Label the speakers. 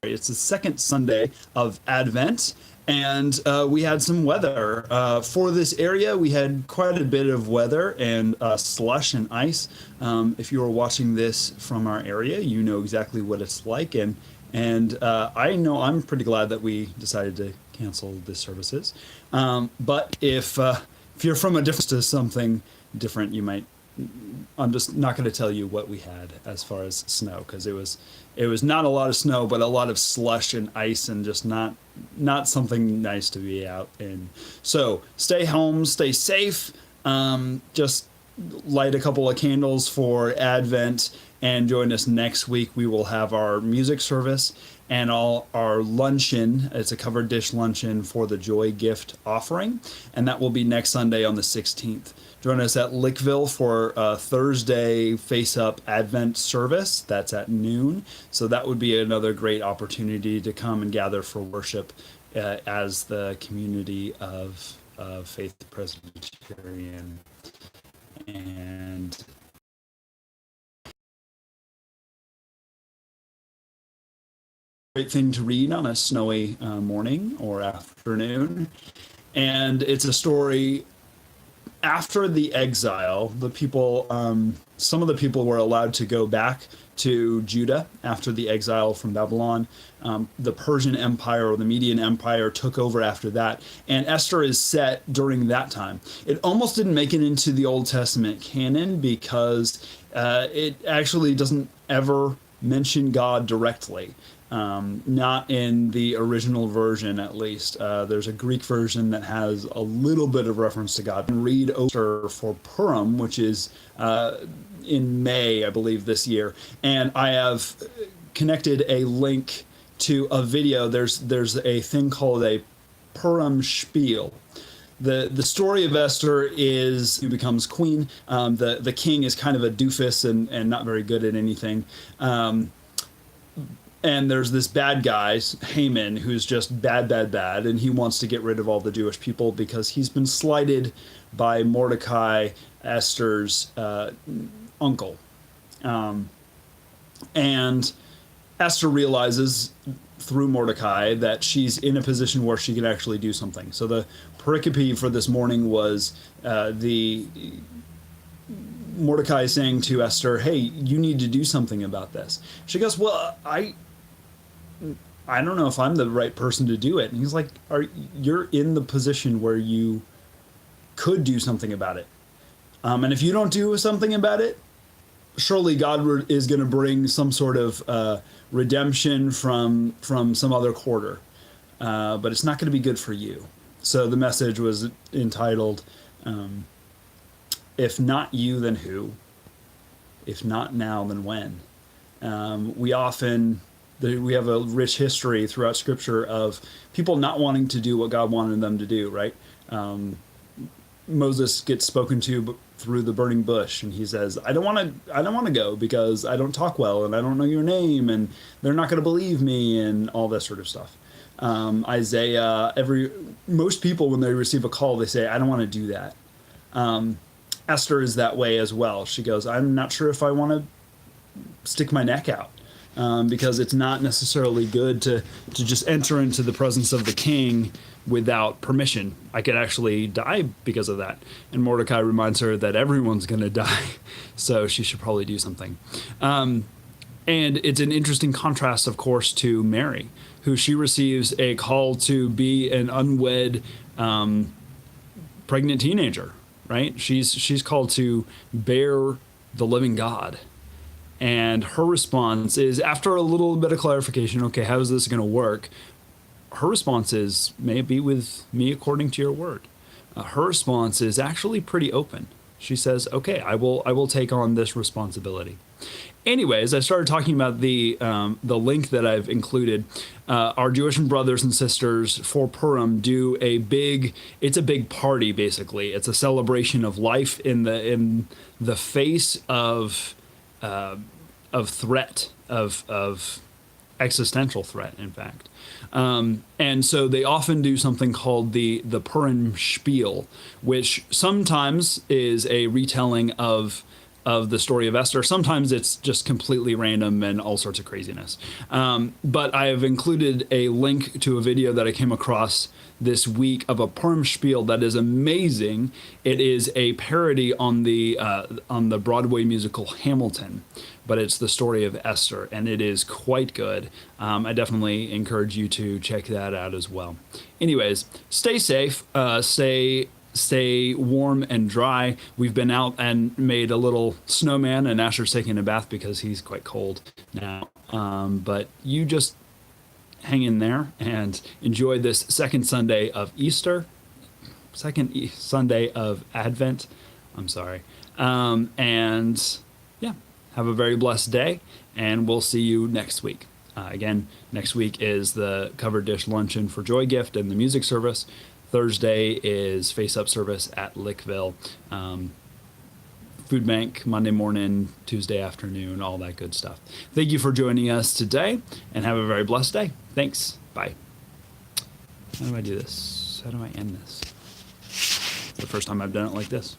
Speaker 1: It's the second Sunday of Advent, and we had some weather. For this area, we had quite a bit of weather and slush and ice. If you are watching this from our area, you know exactly what it's like, and I know I'm pretty glad that we decided to cancel the services. But if you're from a different to something different, you might. I'm just not going to tell you what we had as far as snow, because it was not a lot of snow, but a lot of slush and ice, and just not something nice to be out in. So stay home, stay safe. Just light a couple of candles for Advent, and join us next week. We will have our music service and all our luncheon. It's a covered dish luncheon for the Joy Gift offering, and that will be next Sunday on the 16th. Join us at Lickville for Thursday Face Up Advent service. That's at noon. So that would be another great opportunity to come and gather for worship as the community of Faith Presbyterian. And great thing to read on a snowy morning or afternoon. And it's a story. After the exile, the people, some of the people were allowed to go back to Judah after the exile from Babylon. The Persian Empire or the Median Empire took over after that, and Esther is set during that time. It almost didn't make it into the Old Testament canon because it actually doesn't ever mention God directly. Not in the original version, at least. There's a Greek version that has a little bit of reference to God. Read Esther for Purim, which is in May, I believe, this year. And I have connected a link to a video. There's a thing called a Purim spiel. The story of Esther is who becomes queen. The king is kind of a doofus and not very good at anything. And there's this bad guy, Haman, who's just bad, and he wants to get rid of all the Jewish people because he's been slighted by Mordecai, Esther's uncle. And Esther realizes through Mordecai that she's in a position where she can actually do something. So the pericope for this morning was the Mordecai saying to Esther, hey, you need to do something about this. She goes, well, I don't know if I'm the right person to do it. And he's like, you're in the position where you could do something about it. And if you don't do something about it, surely God is going to bring some sort of redemption from some other quarter. But it's not going to be good for you. So the message was entitled, if not you, then who? If not now, then when? We have a rich history throughout Scripture of people not wanting to do what God wanted them to do, right? Moses gets spoken to through the burning bush, and he says, I don't want to go because I don't talk well, and I don't know your name, and they're not going to believe me, and all that sort of stuff. Isaiah, most people, when they receive a call, they say, I don't want to do that. Esther is that way as well. She goes, I'm not sure if I want to stick my neck out. Because it's not necessarily good to just enter into the presence of the king without permission. I could actually die because of that. And Mordecai reminds her that everyone's going to die, so she should probably do something. And it's an interesting contrast, of course, to Mary, who she receives a call to be an unwed pregnant teenager, right? She's called to bear the living God. And her response is, after a little bit of clarification, okay, how is this going to work? Her response is, may it be with me according to your word. Her response is actually pretty open. She says, okay, I will take on this responsibility. Anyways, I started talking about the link that I've included. Our Jewish brothers and sisters for Purim do a big party, basically. It's a celebration of life in the face of threat, of existential threat, in fact. And so they often do something called the Purim spiel, which sometimes is a retelling of of the story of Esther. Sometimes it's just completely random and all sorts of craziness. But I have included a link to a video that I came across this week of a Purim spiel that is amazing. It is a parody on the Broadway musical Hamilton, but it's the story of Esther, and it is quite good. I definitely encourage you to check that out as well. Anyways, stay safe, stay warm and dry. We've been out and made a little snowman, and Asher's taking a bath because he's quite cold now. But you just hang in there and enjoy this second Sunday of Easter, Sunday of Advent. I'm sorry. And yeah, have a very blessed day, and we'll see you next week. Again, next week is the covered dish luncheon for Joy Gift and the music service. Thursday is Face Up service at Lickville. Food Bank Monday morning, Tuesday afternoon, all that good stuff. Thank you for joining us today, and have a very blessed day. Thanks. Bye. How do I do this? How do I end this? It's the first time I've done it like this.